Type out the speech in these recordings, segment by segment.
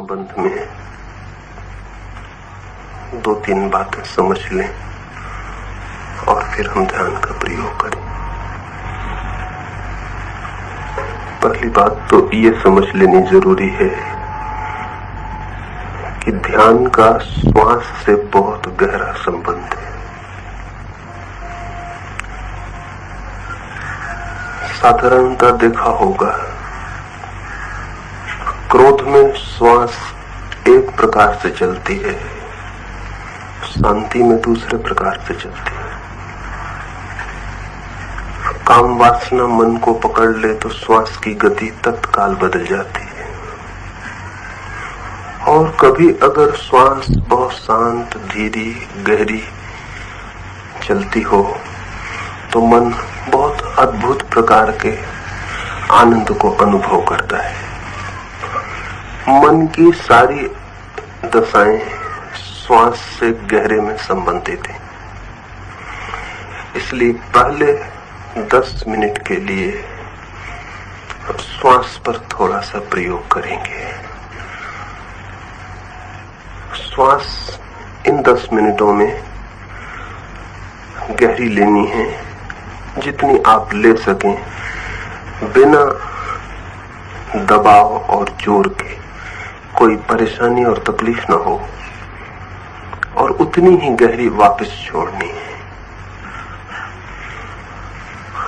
संबंध में दो तीन बातें समझ लें और फिर हम ध्यान का प्रयोग करें। पहली बात तो ये समझ लेनी जरूरी है कि ध्यान का श्वास से बहुत गहरा संबंध है। साधारणतः देखा होगा, क्रोध में श्वास एक प्रकार से चलती है, शांति में दूसरे प्रकार से चलती है। काम वासना मन को पकड़ ले तो श्वास की गति तत्काल बदल जाती है, और कभी अगर श्वास बहुत शांत, धीरी, गहरी चलती हो तो मन बहुत अद्भुत प्रकार के आनंद को अनुभव करता है। मन की सारी दशाएं श्वास से गहरे में संबंधित हैं। इसलिए पहले 10 मिनट के लिए श्वास पर थोड़ा सा प्रयोग करेंगे। श्वास इन 10 मिनटों में गहरी लेनी है, जितनी आप ले सकें, बिना दबाव और जोर के, कोई परेशानी और तकलीफ ना हो, और उतनी ही गहरी वापस छोड़नी है।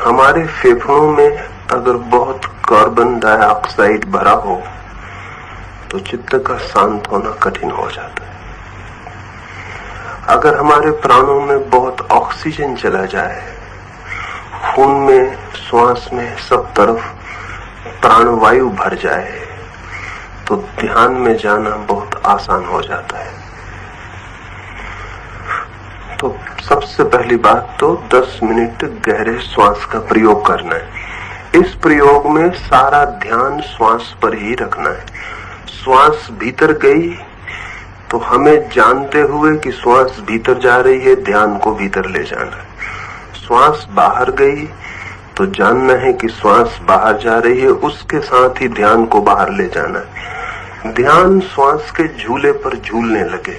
हमारे फेफड़ों में अगर बहुत कार्बन डाइऑक्साइड भरा हो तो चित्त का शांत होना कठिन हो जाता है। अगर हमारे प्राणों में बहुत ऑक्सीजन चला जाए, खून में, श्वास में, सब तरफ प्राणवायु भर जाए, तो ध्यान में जाना बहुत आसान हो जाता है। तो सबसे पहली बात तो 10 मिनट गहरे श्वास का प्रयोग करना है। इस प्रयोग में सारा ध्यान श्वास पर ही रखना है। श्वास भीतर गई तो हमें जानते हुए कि श्वास भीतर जा रही है, ध्यान को भीतर ले जाना है। श्वास बाहर गई तो जानना है कि श्वास बाहर जा रही है, उसके साथ ही ध्यान को बाहर ले जाना है। ध्यान श्वास के झूले पर झूलने लगे।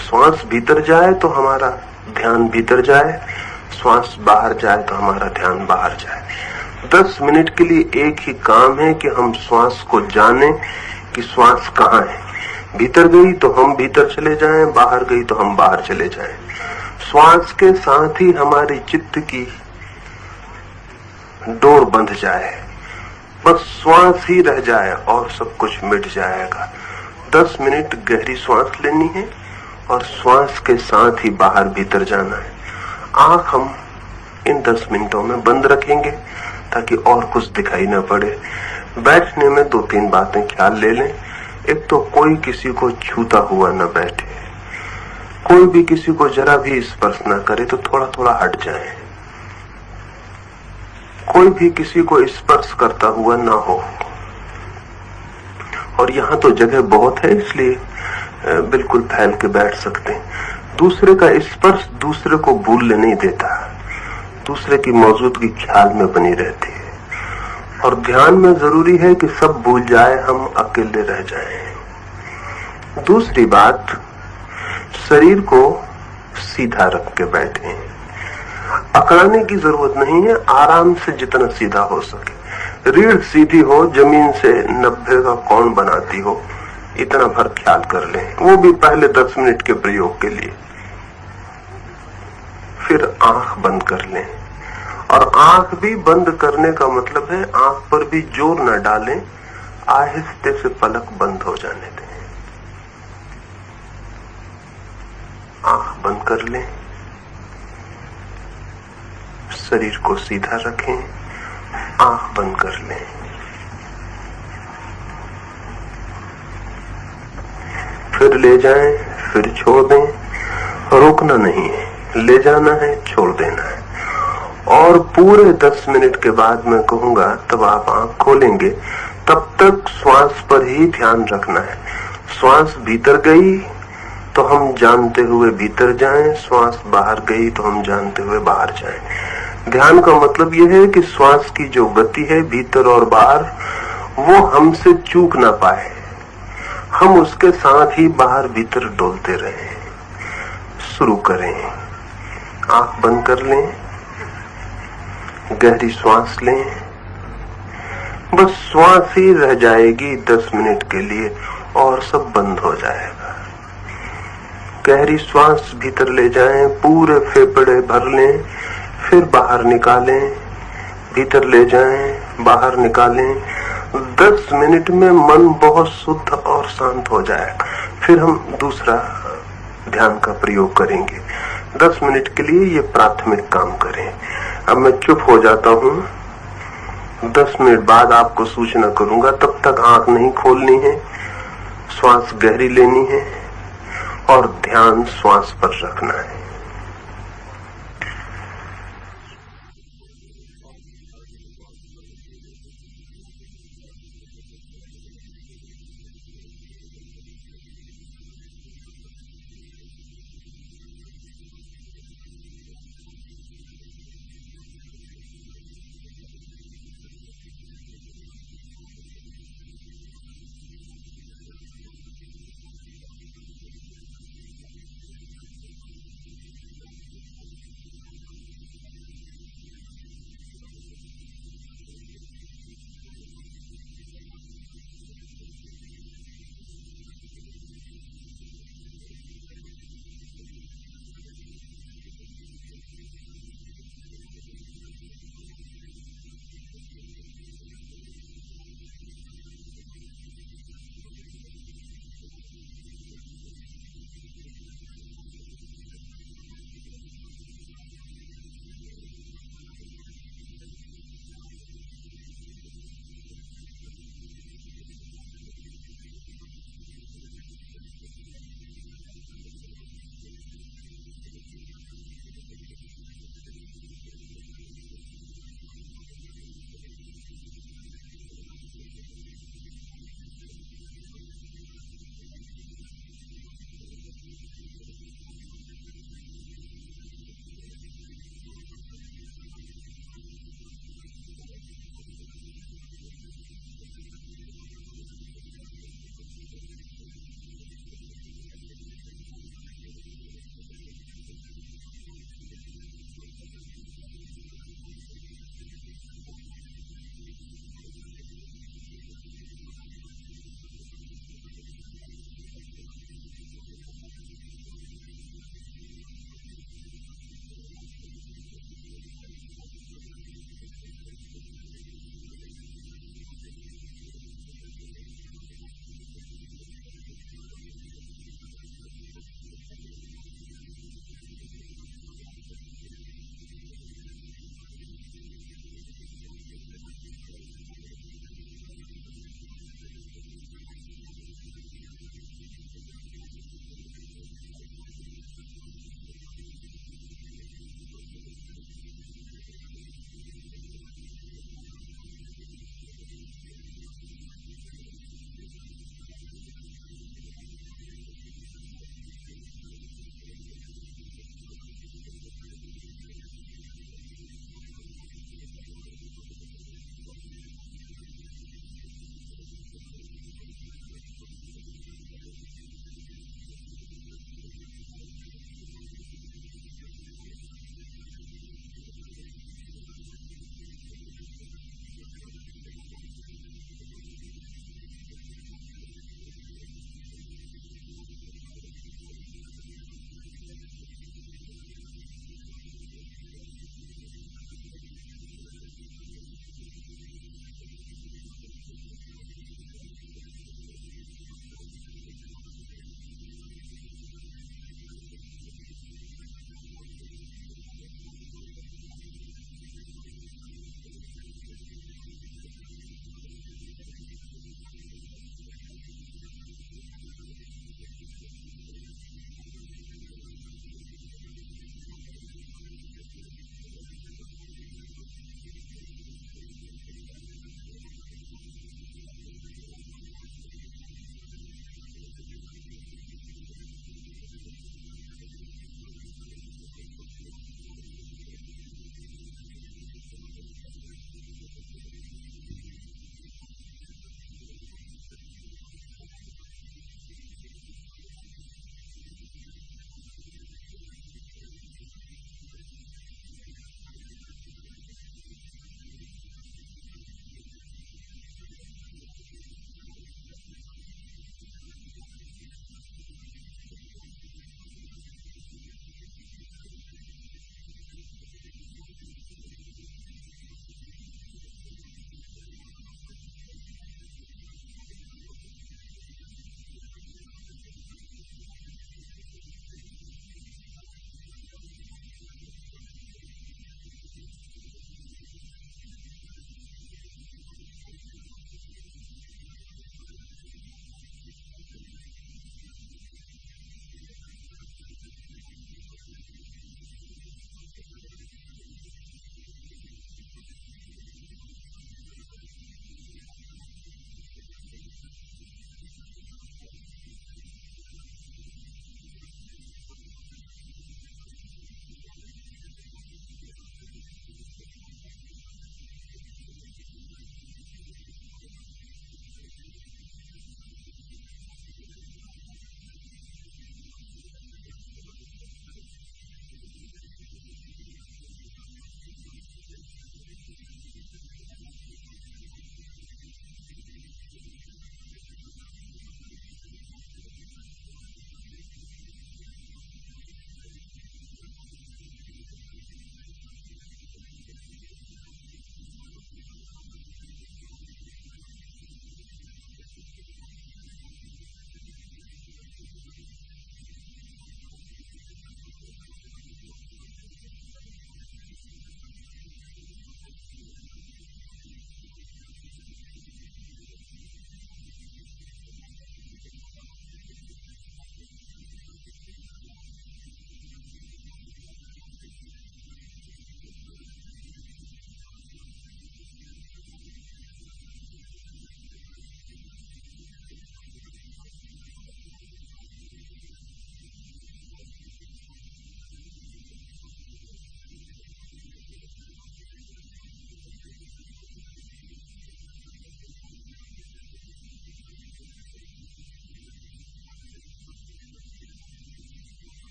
श्वास भीतर जाए तो हमारा ध्यान भीतर जाए, श्वास बाहर जाए तो हमारा ध्यान बाहर जाए। 10 मिनट के लिए एक ही काम है कि हम श्वास को जाने कि श्वास कहाँ है। भीतर गई तो हम भीतर चले जाएं, बाहर गई तो हम बाहर चले जाएं। श्वास के साथ ही हमारी चित्त की डोर बंध जाए, बस श्वास ही रह जाए और सब कुछ मिट जाएगा। 10 मिनट गहरी श्वास लेनी है और श्वास के साथ ही बाहर भीतर जाना है। आंख हम इन 10 मिनटों में बंद रखेंगे ताकि और कुछ दिखाई न पड़े। बैठने में 2-3 बातें ख्याल ले लें। एक तो कोई किसी को छूता हुआ न बैठे, कोई भी किसी को जरा भी स्पर्श न करे तो थोड़ा थोड़ा हट जाए, कोई भी किसी को स्पर्श करता हुआ ना हो। और यहाँ तो जगह बहुत है, इसलिए बिल्कुल फैल के बैठ सकते हैं। दूसरे का स्पर्श दूसरे को भूलने नहीं देता, दूसरे की मौजूदगी ख्याल में बनी रहती है। और ध्यान में जरूरी है कि सब भूल जाए, हम अकेले रह जाएं। दूसरी बात, शरीर को सीधा रख के बैठे। अकड़ाने की जरूरत नहीं है, आराम से जितना सीधा हो सके। रीढ़ सीधी हो, जमीन से 90 का कोण बनाती हो, इतना भर ख्याल कर लें। वो भी पहले 10 मिनट के प्रयोग के लिए। फिर आंख बंद कर लें, और आंख भी बंद करने का मतलब है आंख पर भी जोर न डालें, आहिस्ते से पलक बंद हो जाने दें। आंख बंद कर लें, शरीर को सीधा रखें, आंख बंद कर लें। फिर ले जाएं, फिर छोड़ दें। रोकना नहीं है, ले जाना है, छोड़ देना है। और पूरे 10 मिनट के बाद मैं कहूंगा तब आप आंख खोलेंगे। तब तक श्वास पर ही ध्यान रखना है। श्वास भीतर गई तो हम जानते हुए भीतर जाएं, श्वास बाहर गई तो हम जानते हुए बाहर जाएं। ध्यान का मतलब यह है कि श्वास की जो गति है भीतर और बाहर, वो हमसे चूक ना पाए। हम उसके साथ ही बाहर भीतर डोलते रहें। शुरू करें। आंख बंद कर लें, गहरी श्वास लें। बस श्वास ही रह जाएगी 10 मिनट के लिए और सब बंद हो जाएगा। गहरी श्वास भीतर ले जाएं, पूरे फेफड़े भर लें, फिर बाहर निकालें, भीतर ले जाएं, बाहर निकालें। 10 मिनट में मन बहुत शुद्ध और शांत हो जाएगा। फिर हम दूसरा ध्यान का प्रयोग करेंगे। 10 मिनट के लिए ये प्राथमिक काम करें। अब मैं चुप हो जाता हूँ। 10 मिनट बाद आपको सूचना करूंगा। तब तक आंख नहीं खोलनी है, श्वास गहरी लेनी है और ध्यान श्वास पर रखना है।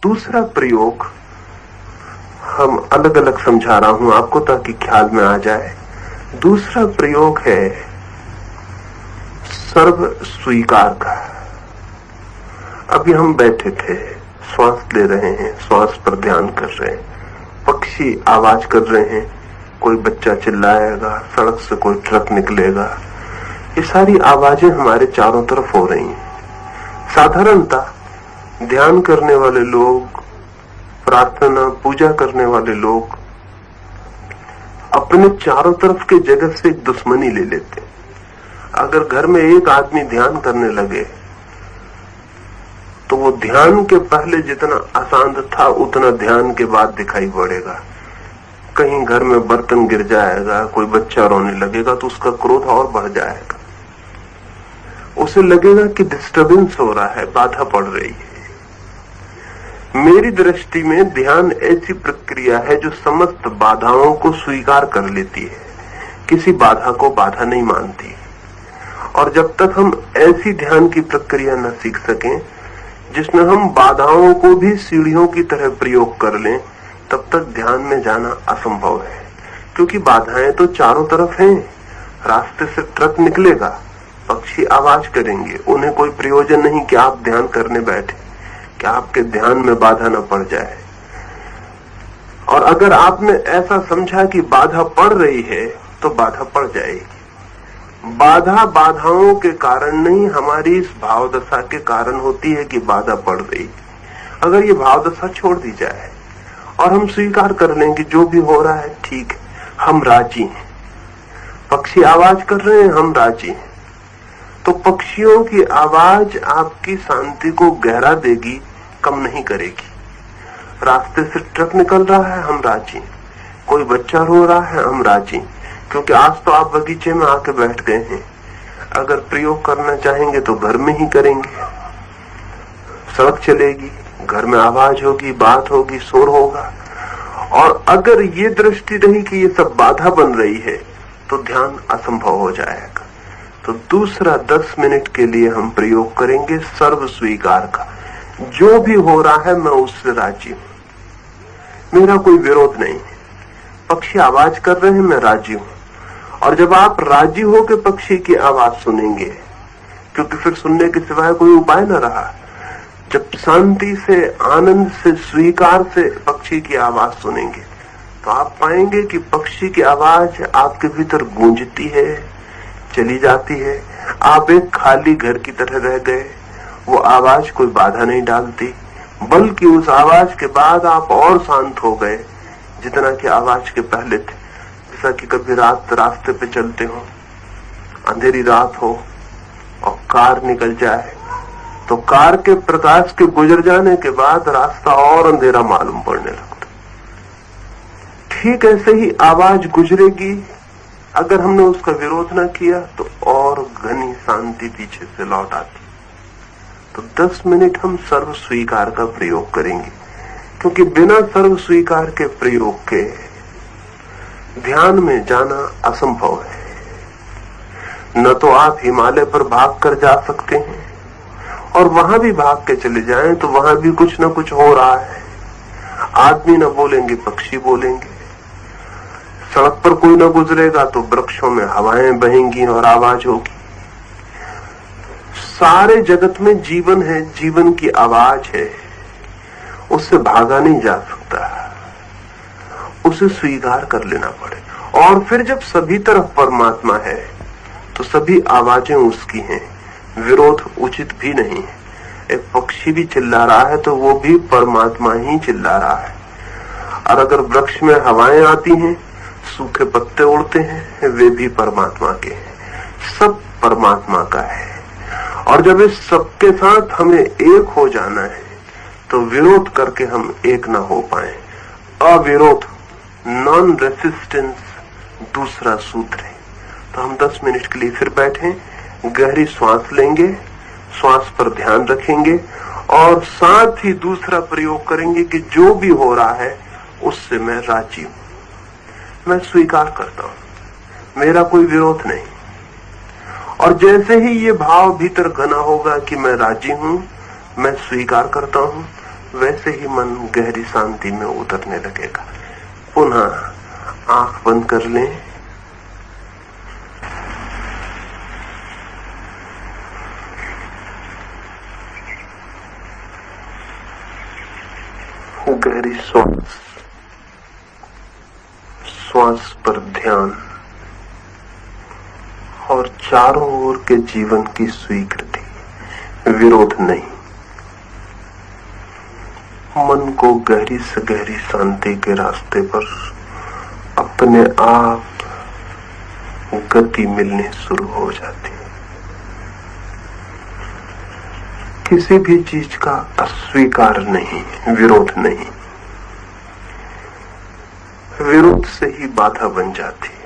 दूसरा प्रयोग हम अलग अलग समझा रहा हूं आपको ताकि ख्याल में आ जाए। दूसरा प्रयोग है सर्व स्वीकार का। अभी हम बैठे थे, श्वास ले रहे हैं, श्वास पर ध्यान कर रहे हैं, पक्षी आवाज कर रहे हैं, कोई बच्चा चिल्लाएगा, सड़क से कोई ट्रक निकलेगा, ये सारी आवाजें हमारे चारों तरफ हो रही हैं। साधारणतः ध्यान करने वाले लोग, प्रार्थना पूजा करने वाले लोग अपने चारों तरफ के जगत से एक दुश्मनी ले लेते। अगर घर में एक आदमी ध्यान करने लगे तो वो ध्यान के पहले जितना अशांत था उतना ध्यान के बाद दिखाई पड़ेगा। कहीं घर में बर्तन गिर जाएगा, कोई बच्चा रोने लगेगा तो उसका क्रोध और बढ़ जाएगा। उसे लगेगा कि डिस्टर्बेंस हो रहा है, बाधा पड़ रही है। मेरी दृष्टि में ध्यान ऐसी प्रक्रिया है जो समस्त बाधाओं को स्वीकार कर लेती है, किसी बाधा को बाधा नहीं मानती। और जब तक हम ऐसी ध्यान की प्रक्रिया न सीख सकें जिसमें हम बाधाओं को भी सीढ़ियों की तरह प्रयोग कर लें, तब तक ध्यान में जाना असंभव है। क्योंकि बाधाएं तो चारों तरफ हैं। रास्ते से ट्रक निकलेगा, पक्षी आवाज करेंगे, उन्हें कोई प्रयोजन नहीं कि आप ध्यान करने बैठे, कि आपके ध्यान में बाधा न पड़ जाए। और अगर आपने ऐसा समझा कि बाधा पड़ रही है तो बाधा पड़ जाएगी। बाधा बाधाओं के कारण नहीं, हमारी इस भावदशा के कारण होती है कि बाधा पड़ रही। अगर ये भावदशा छोड़ दी जाए और हम स्वीकार कर लें कि जो भी हो रहा है ठीक है, हम राजी हैं, पक्षी आवाज कर रहे हैं, हम राजी हैं, तो पक्षियों की आवाज आपकी शांति को गहरा देगी, कम नहीं करेगी। रास्ते से ट्रक निकल रहा है, हम राजी, कोई बच्चा रो रहा है, हम राजी, क्योंकि आज तो आप बगीचे में आके बैठ गए हैं। अगर प्रयोग करना चाहेंगे तो घर में ही करेंगे। सड़क चलेगी, घर में आवाज होगी, बात होगी, शोर होगा। और अगर ये दृष्टि रही कि ये सब बाधा बन रही है तो ध्यान असंभव हो जाएगा। तो दूसरा 10 मिनट के लिए हम प्रयोग करेंगे सर्व स्वीकार का। जो भी हो रहा है मैं उससे राजी हूं, मेरा कोई विरोध नहीं है। पक्षी आवाज कर रहे हैं, मैं राजी हूं। और जब आप राजी हो के पक्षी की आवाज सुनेंगे, क्योंकि फिर सुनने के सिवाय कोई उपाय न रहा, जब शांति से, आनंद से, स्वीकार से पक्षी की आवाज सुनेंगे तो आप पाएंगे कि पक्षी की आवाज आपके भीतर गूंजती है, चली जाती है। आप एक खाली घर की तरह रह गए, वो आवाज कोई बाधा नहीं डालती, बल्कि उस आवाज के बाद आप और शांत हो गए जितना कि आवाज के पहले थे। जैसा कि कभी रात रास्ते पे चलते हो, अंधेरी रात हो और कार निकल जाए तो कार के प्रकाश के गुजर जाने के बाद रास्ता और अंधेरा मालूम पड़ने लगता। ठीक ऐसे ही आवाज गुजरेगी, अगर हमने उसका विरोध न किया तो और घनी शांति पीछे से लौट आती। तो 10 मिनट हम सर्व स्वीकार का प्रयोग करेंगे, क्योंकि बिना सर्व स्वीकार के प्रयोग के ध्यान में जाना असंभव है। न तो आप हिमालय पर भाग कर जा सकते हैं, और वहां भी भाग के चले जाएं तो वहां भी कुछ न कुछ हो रहा है। आदमी न बोलेंगे, पक्षी बोलेंगे, सड़क पर कोई न गुजरेगा तो वृक्षों में हवाएं बहेंगी और आवाज होगी। सारे जगत में जीवन है, जीवन की आवाज है, उससे भागा नहीं जा सकता, उसे स्वीकार कर लेना पड़े। और फिर जब सभी तरफ परमात्मा है तो सभी आवाजें उसकी हैं, विरोध उचित भी नहीं है। एक पक्षी भी चिल्ला रहा है तो वो भी परमात्मा ही चिल्ला रहा है। और अगर वृक्ष में हवाएं आती हैं, सूखे पत्ते उड़ते हैं, वे भी परमात्मा के हैं, सब परमात्मा का है। और जब इस सबके साथ हमें एक हो जाना है तो विरोध करके हम एक ना हो पाए। अविरोध, नॉन रेसिस्टेंस दूसरा सूत्र है। तो हम 10 मिनट के लिए फिर बैठें, गहरी श्वास लेंगे, श्वास पर ध्यान रखेंगे और साथ ही दूसरा प्रयोग करेंगे कि जो भी हो रहा है उससे मैं राजी हूं, मैं स्वीकार करता हूं, मेरा कोई विरोध नहीं। और जैसे ही ये भाव भीतर घना होगा कि मैं राजी हूं, मैं स्वीकार करता हूं, वैसे ही मन गहरी शांति में उतरने लगेगा। पुनः आंख बंद कर लें। गहरी श्वास पर ध्यान और चारों ओर के जीवन की स्वीकृति, विरोध नहीं। मन को गहरी से गहरी शांति के रास्ते पर अपने आप गति मिलनी शुरू हो जाती है। किसी भी चीज का अस्वीकार नहीं, विरोध नहीं। विरोध से ही बाधा बन जाती है।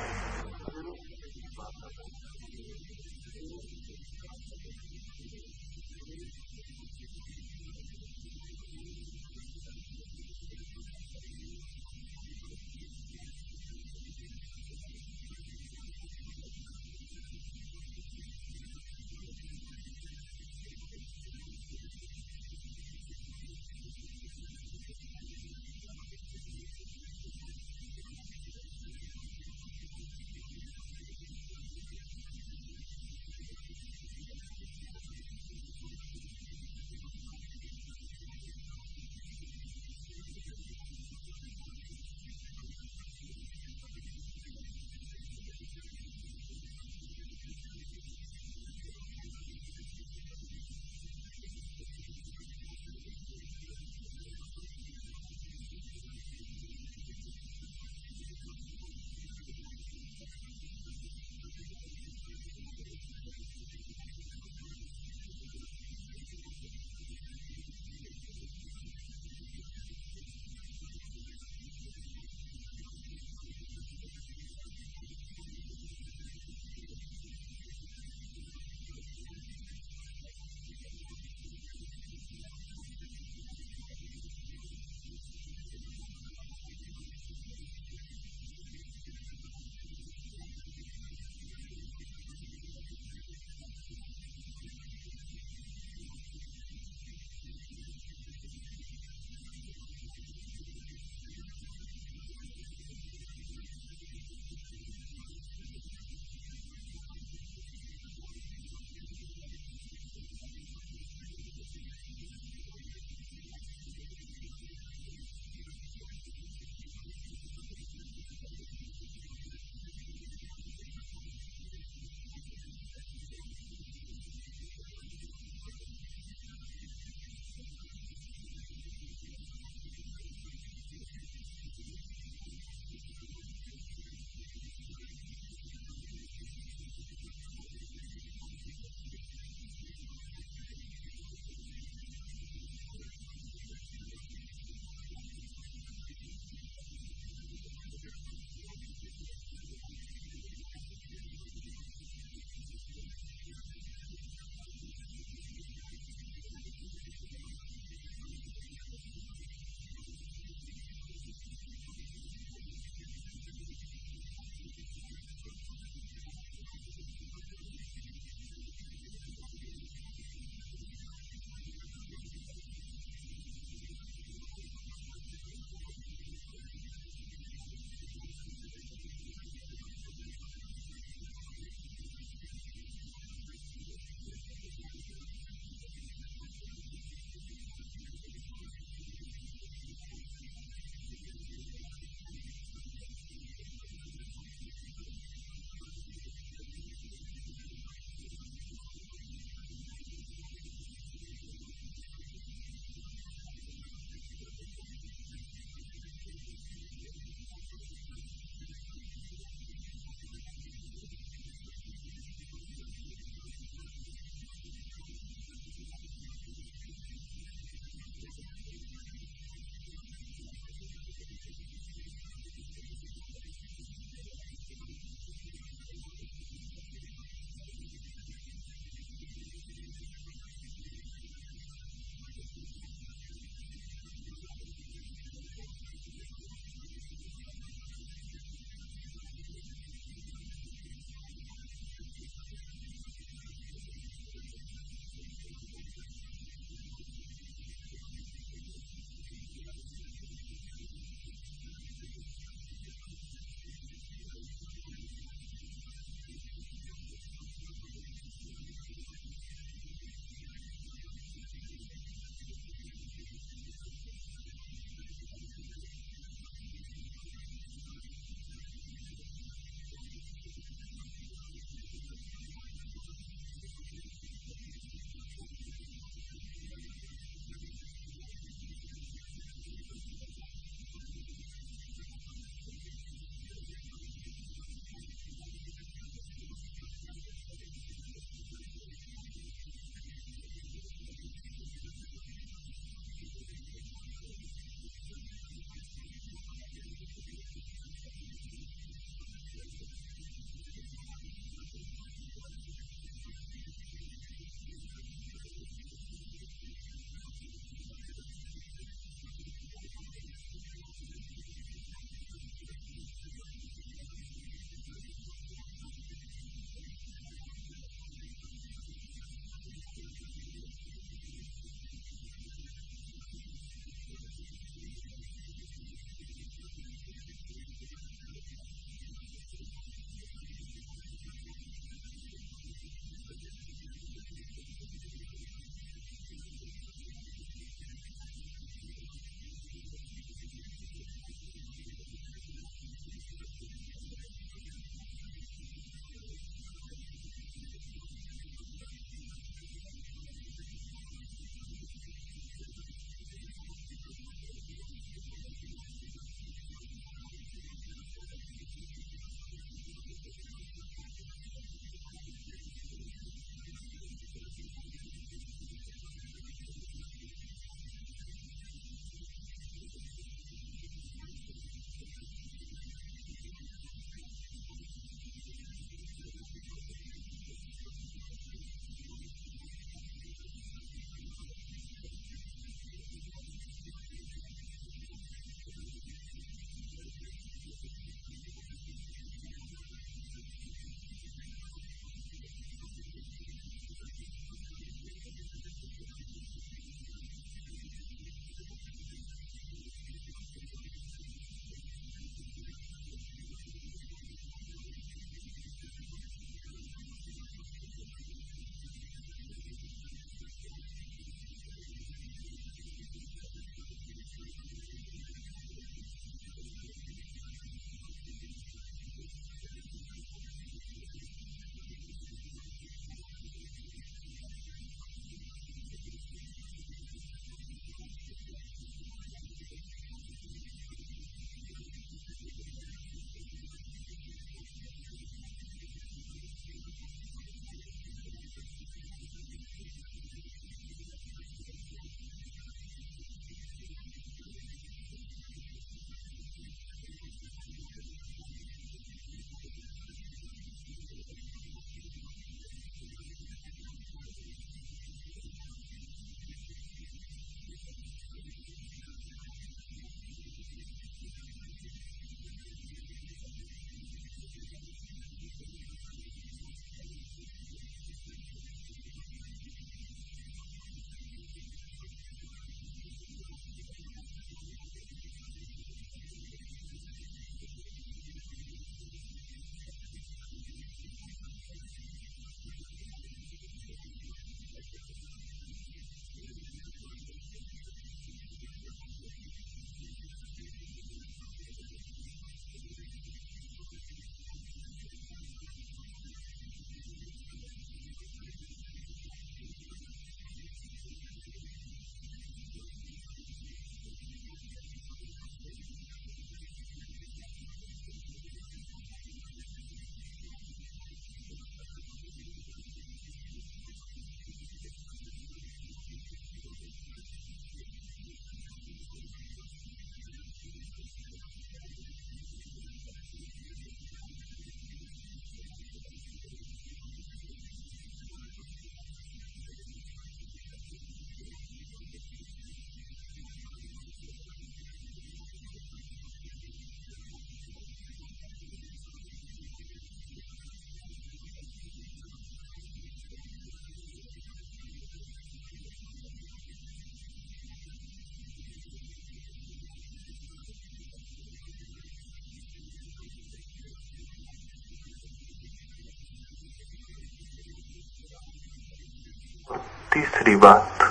तीसरी बात,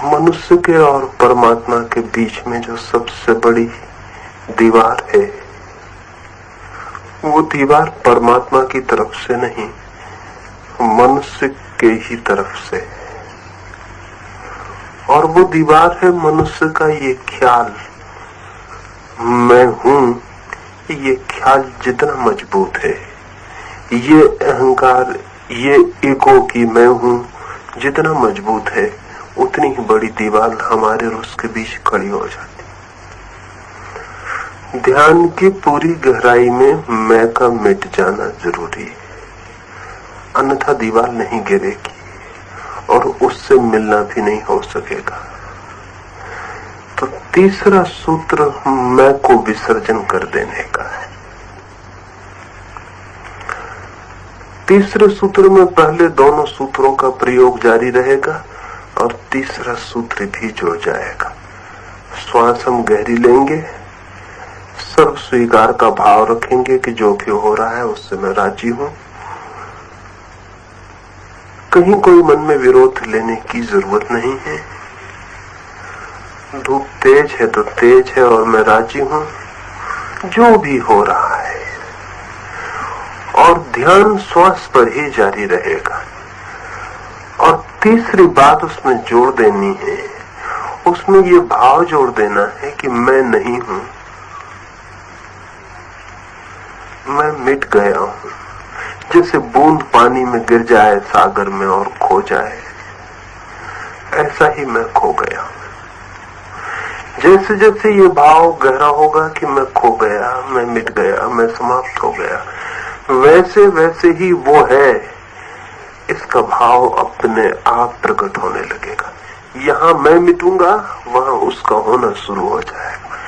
मनुष्य के और परमात्मा के बीच में जो सबसे बड़ी दीवार है, वो दीवार परमात्मा की तरफ से नहीं, मनुष्य के ही तरफ से। और वो दीवार है मनुष्य का ये ख्याल, मैं हूं। ये ख्याल जितना मजबूत है, ये अहंकार, ये ईगो की मैं हूं जितना मजबूत है, उतनी ही बड़ी दीवार हमारे और उसके बीच खड़ी हो जाती। ध्यान की पूरी गहराई में मैं का मिट जाना जरूरी है, अन्यथा दीवार नहीं गिरेगी और उससे मिलना भी नहीं हो सकेगा। तो तीसरा सूत्र मैं को विसर्जन कर देने का है। तीसरे सूत्र में पहले दोनों सूत्रों का प्रयोग जारी रहेगा और तीसरा सूत्र भी जुड़ जाएगा। श्वास हम गहरी लेंगे, सर्व स्वीकार का भाव रखेंगे कि जो भी हो रहा है उससे मैं राजी हूं। कहीं कोई मन में विरोध लेने की जरूरत नहीं है। धूप तेज है तो तेज है और मैं राजी हूं जो भी हो रहा है। और ध्यान श्वास पर ही जारी रहेगा। और तीसरी बात उसमें जोड़ देनी है, उसमें ये भाव जोड़ देना है कि मैं नहीं हूं, मैं मिट गया हूं। जैसे बूंद पानी में गिर जाए सागर में और खो जाए, ऐसा ही मैं खो गया हूं। जैसे जैसे ये भाव गहरा होगा कि मैं खो गया, मैं मिट गया, मैं समाप्त हो गया, वैसे वैसे ही वो है, इसका भाव अपने आप प्रकट होने लगेगा। यहाँ मैं मिटूंगा, वहां उसका होना शुरू हो जाएगा।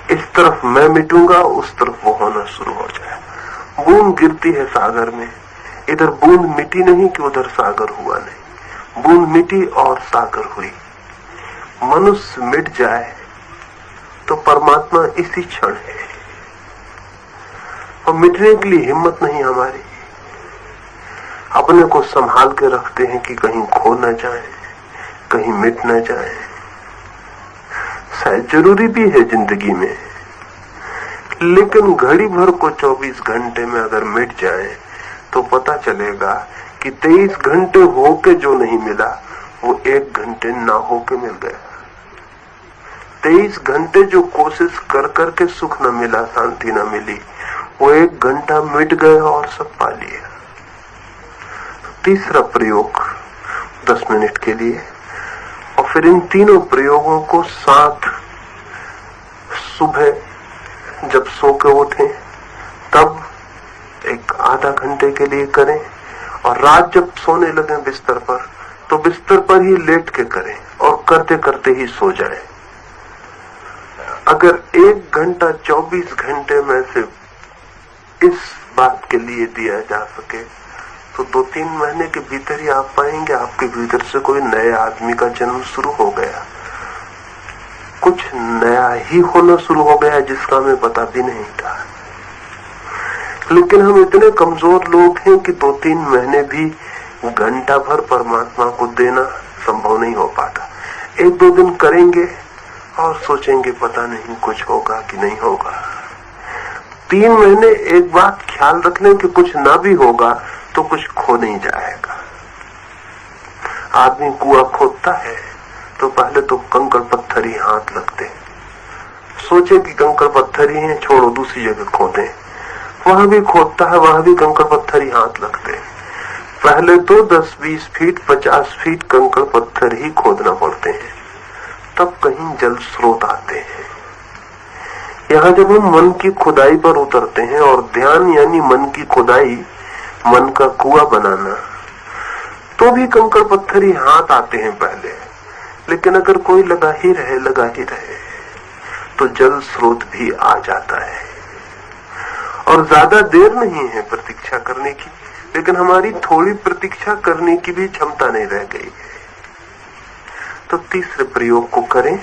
इस तरफ मैं मिटूंगा, उस तरफ वो होना शुरू हो जाएगा। बूंद गिरती है सागर में, इधर बूंद मिटी नहीं कि उधर सागर हुआ नहीं, बूंद मिटी और सागर हुई। मनुष्य मिट जाए तो परमात्मा इसी क्षण है, और मिटने के लिए हिम्मत नहीं हमारी। अपने को संभाल के रखते हैं कि कहीं खो न जाए, कहीं मिट न जाए। शायद जरूरी भी है जिंदगी में, लेकिन घड़ी भर को 24 घंटे में अगर मिट जाए तो पता चलेगा कि 23 घंटे होके जो नहीं मिला वो 1 घंटे ना होके मिल गया। 23 घंटे जो कोशिश कर करके सुख न मिला, शांति न मिली, वो 1 घंटा मिट गया और सब पा लिया। तीसरा प्रयोग 10 मिनट के लिए, और फिर इन तीनों प्रयोगों को साथ सुबह जब सो के उठे तब 1 आधा घंटे के लिए करें, और रात जब सोने लगे बिस्तर पर तो बिस्तर पर ही लेट के करें और करते करते ही सो जाएं। अगर 1 घंटा 24 घंटे में से इस बात के लिए दिया जा सके तो 2-3 महीने के भीतर ही आप पाएंगे आपके भीतर से कोई नए आदमी का जन्म शुरू हो गया, कुछ नया ही होना शुरू हो गया जिसका हमें पता भी नहीं था। लेकिन हम इतने कमजोर लोग हैं कि 2-3 महीने भी घंटा भर परमात्मा को देना संभव नहीं हो पाता। 1-2 दिन करेंगे और सोचेंगे पता नहीं कुछ होगा कि नहीं होगा। 3 महीने एक बात ख्याल रख लें कि कुछ ना भी होगा तो कुछ खो नहीं जाएगा। आदमी कुआं खोदता है तो पहले तो कंकड़ पत्थर ही हाथ लगते हैं। सोचे कि कंकड़ पत्थर ही हैं, छोड़ो दूसरी जगह खोदें। वहां भी खोदता है, वहां भी कंकड़ पत्थर ही हाथ लगते हैं। पहले तो 10-20 फीट 50 फीट कंकड़ पत्थर ही खोदना पड़ते हैं, तब कहीं जल स्रोत आते हैं। यहाँ जब हम मन की खुदाई पर उतरते हैं, और ध्यान यानी मन की खुदाई, मन का कुआं बनाना, तो भी कंकड़ पत्थर ही हाथ आते हैं पहले। लेकिन अगर कोई लगा ही रहे तो जल स्रोत भी आ जाता है। और ज्यादा देर नहीं है प्रतीक्षा करने की, लेकिन हमारी थोड़ी प्रतीक्षा करने की भी क्षमता नहीं रह गई है। तो तीसरे प्रयोग को करें।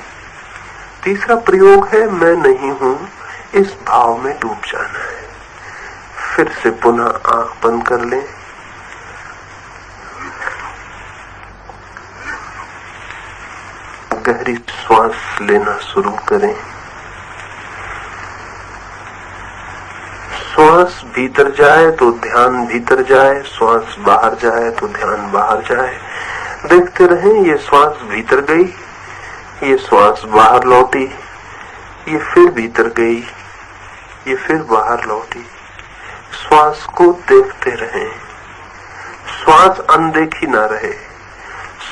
तीसरा प्रयोग है मैं नहीं हूं, इस भाव में डूब जाना है। फिर से पुनः आंख बंद कर लें, गहरी श्वास लेना शुरू करें। श्वास भीतर जाए तो ध्यान भीतर जाए, श्वास बाहर जाए तो ध्यान बाहर जाए। देखते रहें, ये श्वास भीतर गई, ये श्वास बाहर लौटी, ये फिर भीतर गई, ये फिर बाहर लौटी। श्वास को देखते रहें, श्वास अनदेखी ना रहे,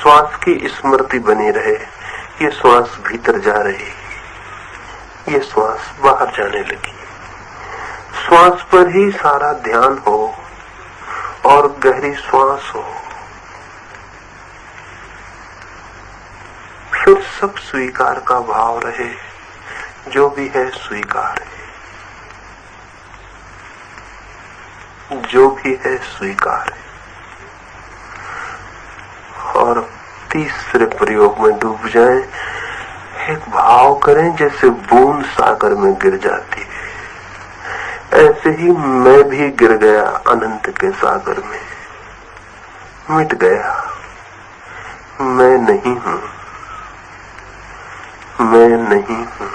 श्वास की स्मृति बनी रहे। ये श्वास भीतर जा रही, ये श्वास बाहर जाने लगी। श्वास पर ही सारा ध्यान हो और गहरी श्वास हो। फिर सब स्वीकार का भाव रहे, जो भी है स्वीकार है, जो भी है स्वीकार है। और तीसरे प्रयोग में डूब जाएं, एक भाव करें जैसे बूंद सागर में गिर जाती है, ऐसे ही मैं भी गिर गया अनंत के सागर में, मिट गया। मैं नहीं हूं, मैं नहीं हूं।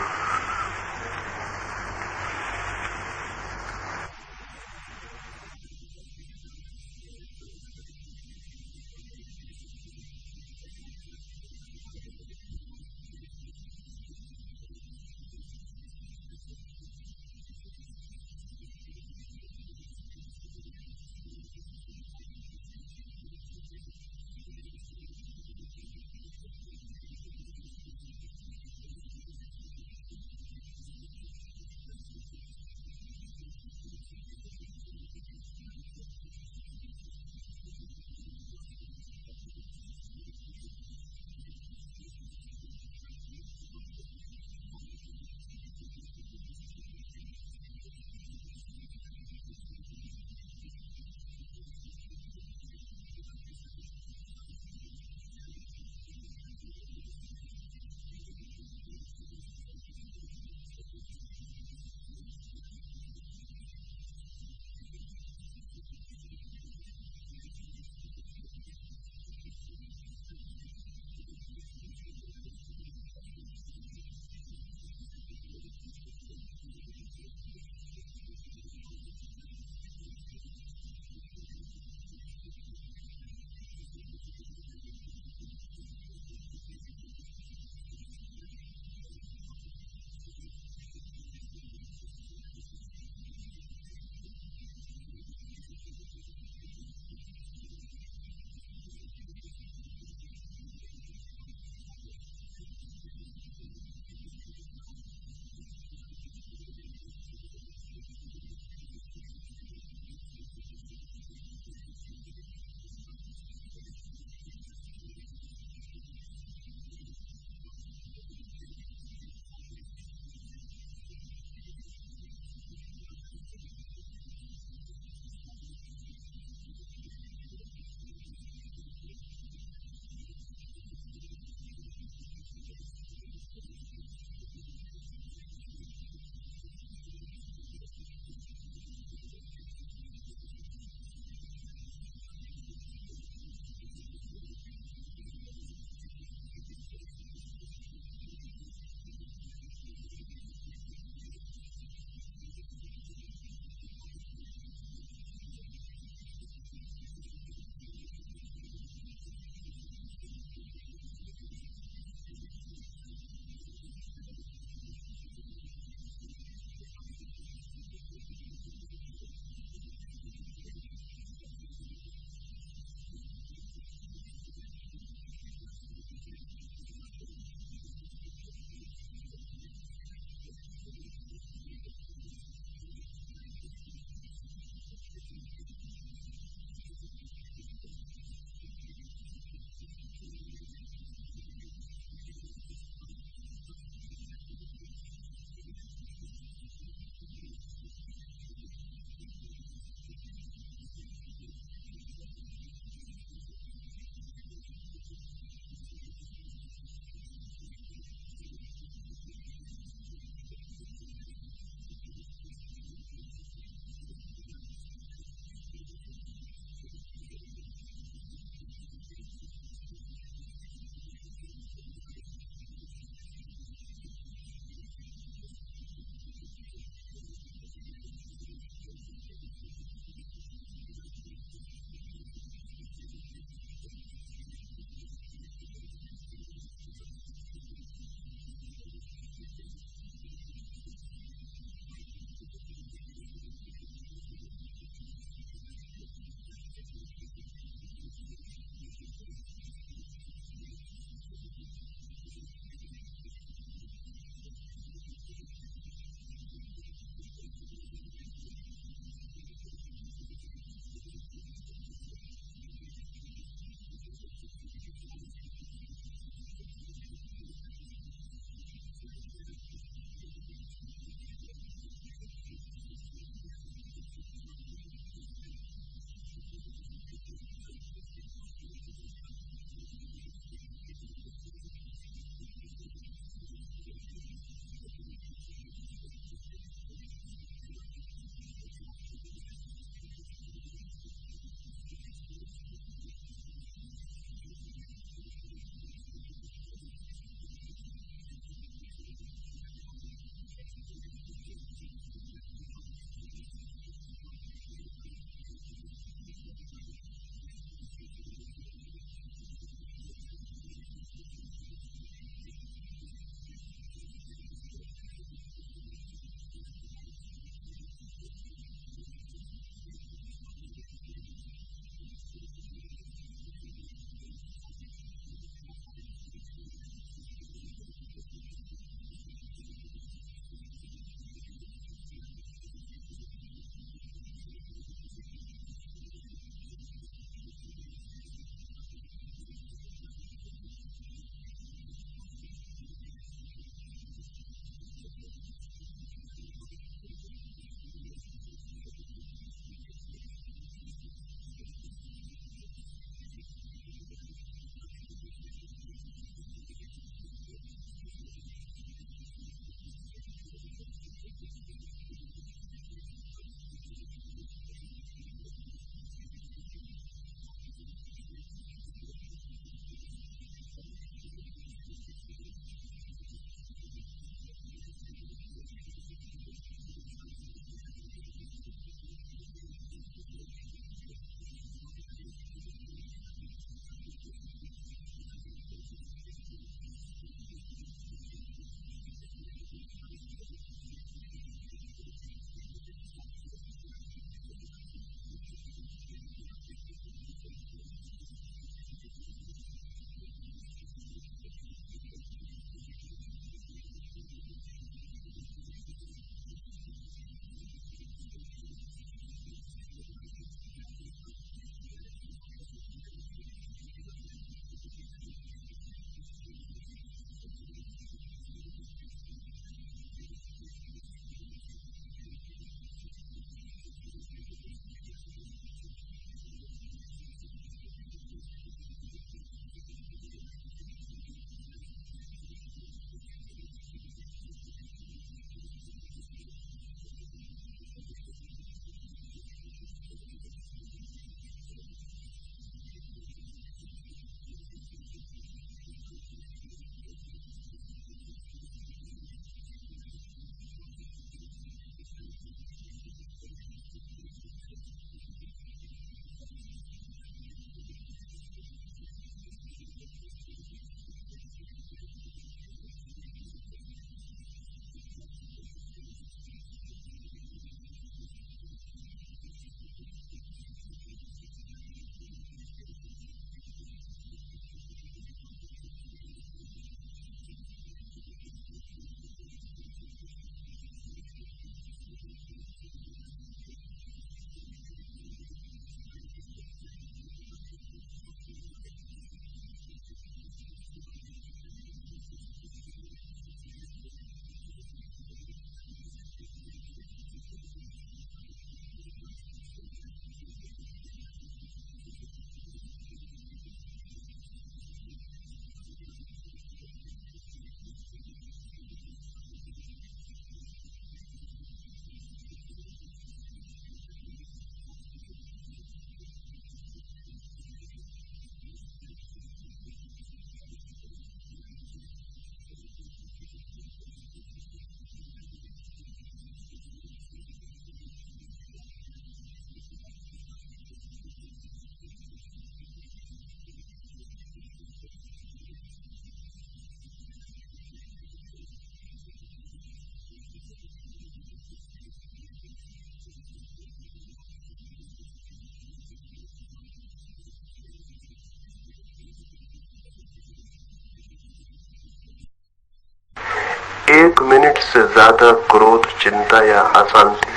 1 मिनट से ज्यादा क्रोध, चिंता या अशांति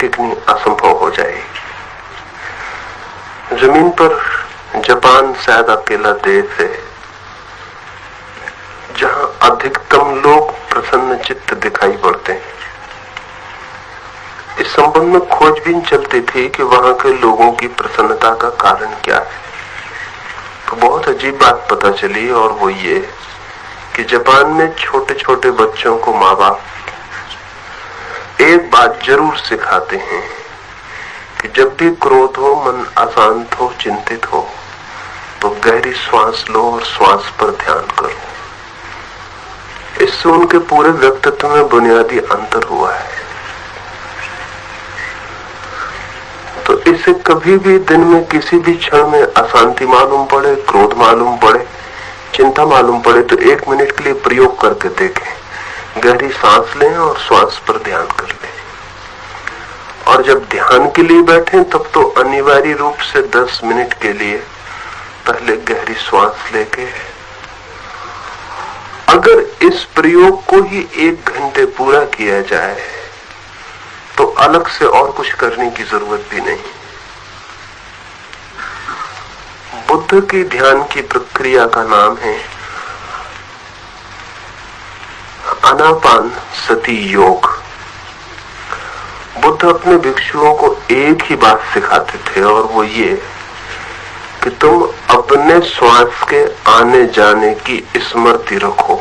टिकनी असंभव हो जाएगी। जमीन पर जापान शायद अकेला देश है जहां अधिकतम लोग प्रसन्न चित्त दिखाई पड़ते हैं। इस संबंध में खोजबीन चलती थी कि वहां के लोगों की प्रसन्नता का कारण क्या है। तो बहुत अजीब बात पता चली, और वो ये कि जापान में छोटे छोटे बच्चों को माँ बाप एक बात जरूर सिखाते हैं कि जब भी क्रोध हो, मन अशांत हो, चिंतित हो, तो गहरी श्वास लो और श्वास पर ध्यान करो। इससे उनके पूरे व्यक्तित्व में बुनियादी अंतर हुआ है। तो इसे कभी भी दिन में किसी भी क्षण में अशांति मालूम पड़े, क्रोध मालूम पड़े, चिंता मालूम पड़े, तो 1 मिनट के लिए प्रयोग करके देखें। गहरी सांस लें और श्वास पर ध्यान कर लें। और जब ध्यान के लिए बैठें तब तो अनिवार्य रूप से 10 मिनट के लिए पहले गहरी श्वास लेके, अगर इस प्रयोग को ही 1 घंटे पूरा किया जाए तो अलग से और कुछ करने की जरूरत भी नहीं। बुद्ध की ध्यान की प्रक्रिया का नाम है आनापानसति योग। बुद्ध अपने भिक्षुओं को एक ही बात सिखाते थे, और वो ये कि तुम अपने श्वास के आने जाने की स्मृति रखो।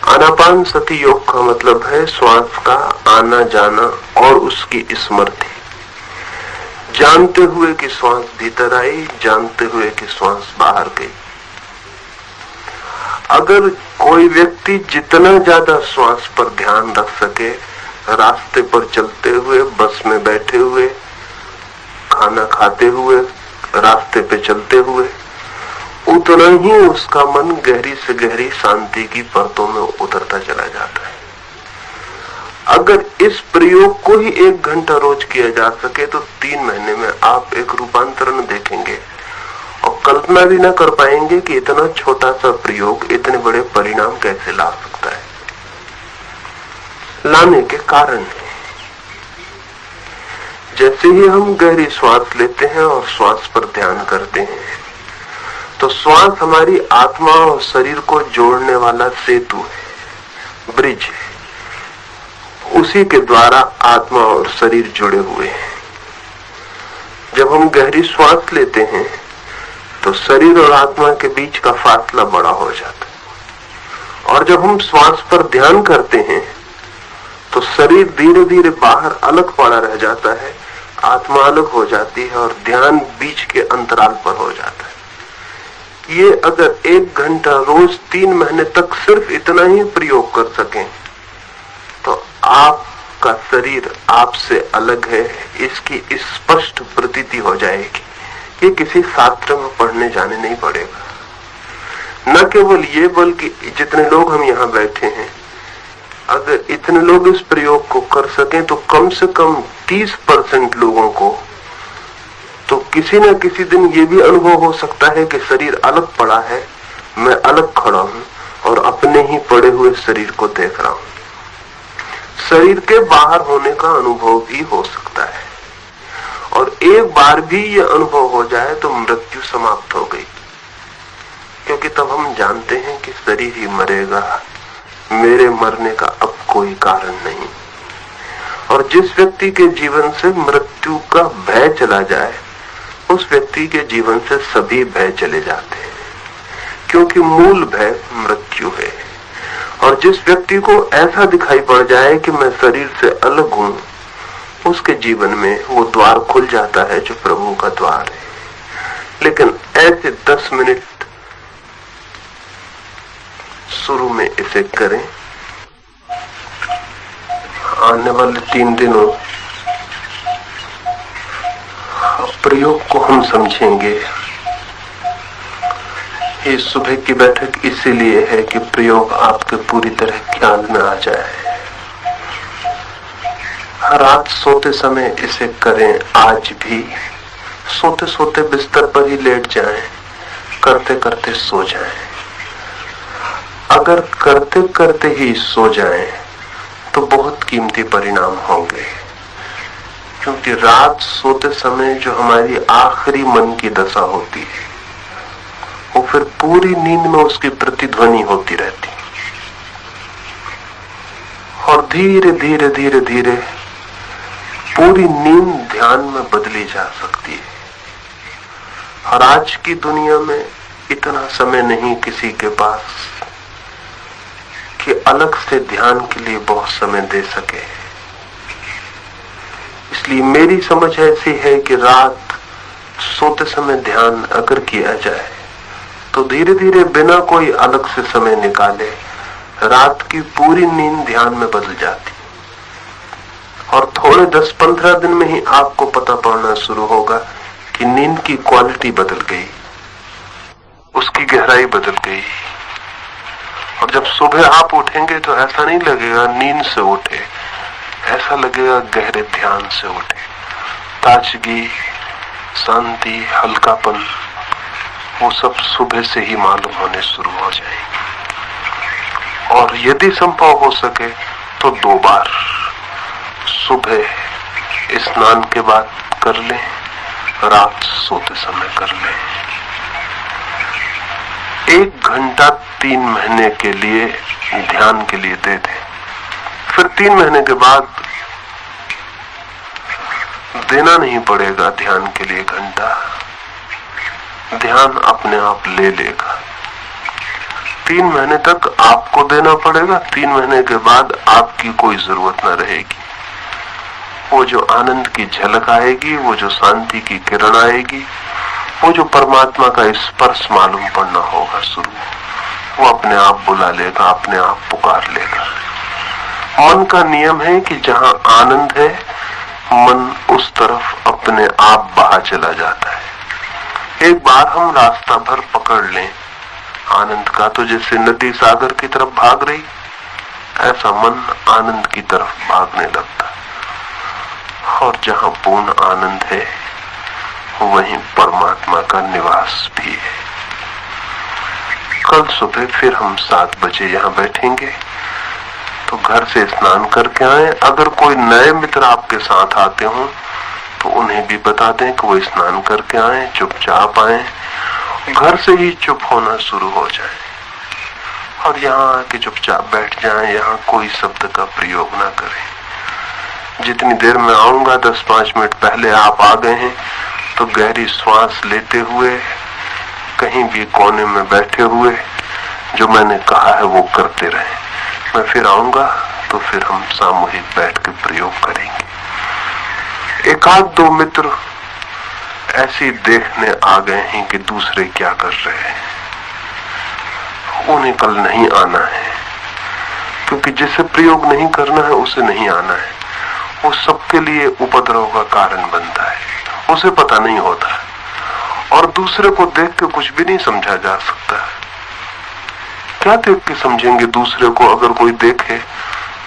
आनापानसति योग का मतलब है श्वास का आना जाना और उसकी स्मृति, जानते हुए कि श्वास भीतर आई, जानते हुए कि श्वास बाहर गई। अगर कोई व्यक्ति जितना ज्यादा श्वास पर ध्यान रख सके, रास्ते पर चलते हुए, बस में बैठे हुए, खाना खाते हुए, रास्ते पे चलते हुए, उतना ही उसका मन गहरी से गहरी शांति की परतों में उतरता चला जाता है। अगर इस प्रयोग को ही 1 घंटा रोज किया जा सके तो 3 महीने में आप एक रूपांतरण देखेंगे और कल्पना भी न कर पाएंगे कि इतना छोटा सा प्रयोग इतने बड़े परिणाम कैसे ला सकता है। लाने के कारण है, जैसे ही हम गहरी श्वास लेते हैं और श्वास पर ध्यान करते हैं तो श्वास हमारी आत्मा और शरीर को जोड़ने वाला सेतु है, ब्रिज है। उसी के द्वारा आत्मा और शरीर जुड़े हुए हैं। जब हम गहरी श्वास लेते हैं तो शरीर और आत्मा के बीच का फासला बड़ा हो जाता है, और जब हम श्वास पर ध्यान करते हैं तो शरीर धीरे धीरे बाहर अलग पड़ा रह जाता है, आत्मा अलग हो जाती है और ध्यान बीच के अंतराल पर हो जाता है। ये अगर 1 घंटा रोज 3 महीने तक सिर्फ इतना ही प्रयोग कर सकें तो आपका शरीर आपसे अलग है, इसकी स्पष्ट प्रतीति हो जाएगी। ये किसी शास्त्र में पढ़ने जाने नहीं पड़ेगा। न केवल ये, बल्कि जितने लोग हम यहाँ बैठे हैं, अगर इतने लोग इस प्रयोग को कर सकें तो कम से कम 30% लोगों को तो किसी न किसी दिन ये भी अनुभव हो सकता है कि शरीर अलग पड़ा है, मैं अलग खड़ा हूं और अपने ही पड़े हुए शरीर को देख रहा हूं। शरीर के बाहर होने का अनुभव भी हो सकता है, और एक बार भी ये अनुभव हो जाए तो मृत्यु समाप्त हो गई, क्योंकि तब हम जानते हैं कि शरीर ही मरेगा, मेरे मरने का अब कोई कारण नहीं। और जिस व्यक्ति के जीवन से मृत्यु का भय चला जाए, उस व्यक्ति के जीवन से सभी भय चले जाते हैं, क्योंकि मूल भय मृत्यु है। और जिस व्यक्ति को ऐसा दिखाई पड़ जाए कि मैं शरीर से अलग हूं, उसके जीवन में वो द्वार खुल जाता है जो प्रभु का द्वार है। लेकिन ऐसे 10 मिनट शुरू में इसे करें। आने वाले 3 दिनों प्रयोग को हम समझेंगे। ये सुबह की बैठक इसीलिए है कि प्रयोग आपके पूरी तरह ख्याल में आ जाए। रात सोते समय इसे करें। आज भी सोते सोते बिस्तर पर ही लेट जाएं, करते करते सो जाएं। अगर करते करते ही सो जाएं तो बहुत कीमती परिणाम होंगे, क्योंकि रात सोते समय जो हमारी आखिरी मन की दशा होती है वो फिर पूरी नींद में उसकी प्रतिध्वनि होती रहती और धीरे धीरे धीरे धीरे पूरी नींद ध्यान में बदली जा सकती है। और आज की दुनिया में इतना समय नहीं किसी के पास कि अलग से ध्यान के लिए बहुत समय दे सके। इसलिए मेरी समझ ऐसी है कि रात सोते समय ध्यान अगर किया जाए तो धीरे धीरे बिना कोई अलग से समय निकाले रात की पूरी नींद ध्यान में बदल जाती और थोड़े 10-15 दिन में ही आपको पता पड़ना शुरू होगा कि नींद की क्वालिटी बदल गई, उसकी गहराई बदल गई। और जब सुबह आप उठेंगे तो ऐसा नहीं लगेगा नींद से उठे, ऐसा लगेगा गहरे ध्यान से उठे। ताजगी, शांति, हल्कापन वो सब सुबह से ही मालूम होने शुरू हो जाएंगे। और यदि संभव हो सके तो 2 बार सुबह स्नान के बाद कर लें, रात सोते समय कर लें। 1 घंटा 3 महीने के लिए ध्यान के लिए दे दें, फिर 3 महीने के बाद देना नहीं पड़ेगा ध्यान के लिए घंटा, ध्यान अपने आप ले लेगा। 3 महीने तक आपको देना पड़ेगा, 3 महीने के बाद आपकी कोई जरूरत न रहेगी। वो जो आनंद की झलक आएगी, वो जो शांति की किरण आएगी, वो जो परमात्मा का स्पर्श मालूम पड़ना होगा शुरू, वो अपने आप बुला लेगा, अपने आप पुकार लेगा। मन का नियम है कि जहां आनंद है मन उस तरफ अपने आप बहा चला जाता है। एक बार हम रास्ता भर पकड़ लें आनंद का तो जैसे नदी सागर की तरफ भाग रही, ऐसा मन आनंद की तरफ भागने लगता है। और जहां पूर्ण आनंद है वहीं परमात्मा का निवास भी है। कल सुबह फिर हम 7 बजे यहाँ बैठेंगे, तो घर से स्नान करके आए। अगर कोई नए मित्र आपके साथ आते हों तो उन्हें भी बता दें कि वो स्नान करके आए, चुपचाप आए, घर से ही चुप होना शुरू हो जाए और यहाँ आके चुपचाप बैठ जाएं, यहाँ कोई शब्द का प्रयोग ना करें। जितनी देर में आऊंगा 10-5 मिनट पहले आप आ गए हैं तो गहरी श्वास लेते हुए कहीं भी कोने में बैठे हुए जो मैंने कहा है वो करते रहें। मैं फिर आऊंगा तो फिर हम सामूहिक बैठ के प्रयोग करेंगे। 1-2 मित्र ऐसे देखने आ गए हैं कि दूसरे क्या कर रहे हैं, उन्हें कल नहीं आना है, क्योंकि जिसे प्रयोग नहीं करना है उसे नहीं आना है। वो सबके लिए उपद्रव का कारण बनता है, उसे पता नहीं होता और दूसरे को देख के कुछ भी नहीं समझा जा सकता। क्या देख के समझेंगे दूसरे को? अगर कोई देखे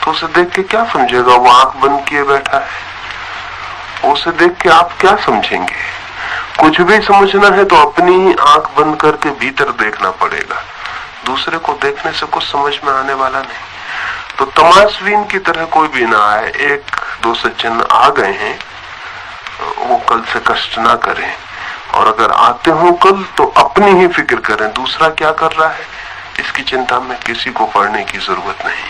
तो उसे देख के क्या समझेगा? वो आंख बंद किए बैठा है, उसे देख के आप क्या समझेंगे? कुछ भी समझना है तो अपनी ही आंख बंद करके भीतर देखना पड़ेगा, दूसरे को देखने से कुछ समझ में आने वाला नहीं। तो तमाशबीन की तरह कोई भी ना आए। 1-2 सज्जन आ गए हैं, वो कल से कष्ट ना करें, और अगर आते हो कल तो अपनी ही फिक्र करें, दूसरा क्या कर रहा है इसकी चिंता में किसी को पड़ने की जरूरत नहीं।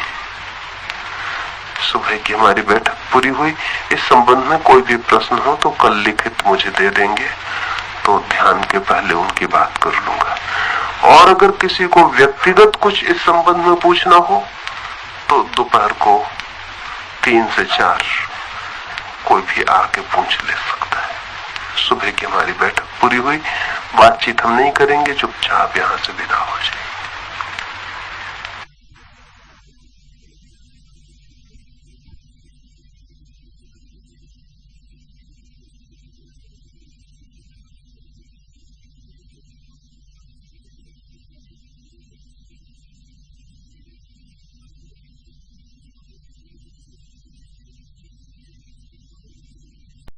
सुबह की हमारी बैठक पूरी हुई। इस संबंध में कोई भी प्रश्न हो तो कल लिखित मुझे दे देंगे, तो ध्यान के पहले उनकी बात कर लूंगा। और अगर किसी को व्यक्तिगत कुछ इस संबंध में पूछना हो तो दोपहर को 3 से 4 कोई भी आके पूछ ले सकता है। सुबह की हमारी बैठक पूरी हुई। बातचीत हम नहीं करेंगे, चुपचाप यहाँ से विदा हो जाए।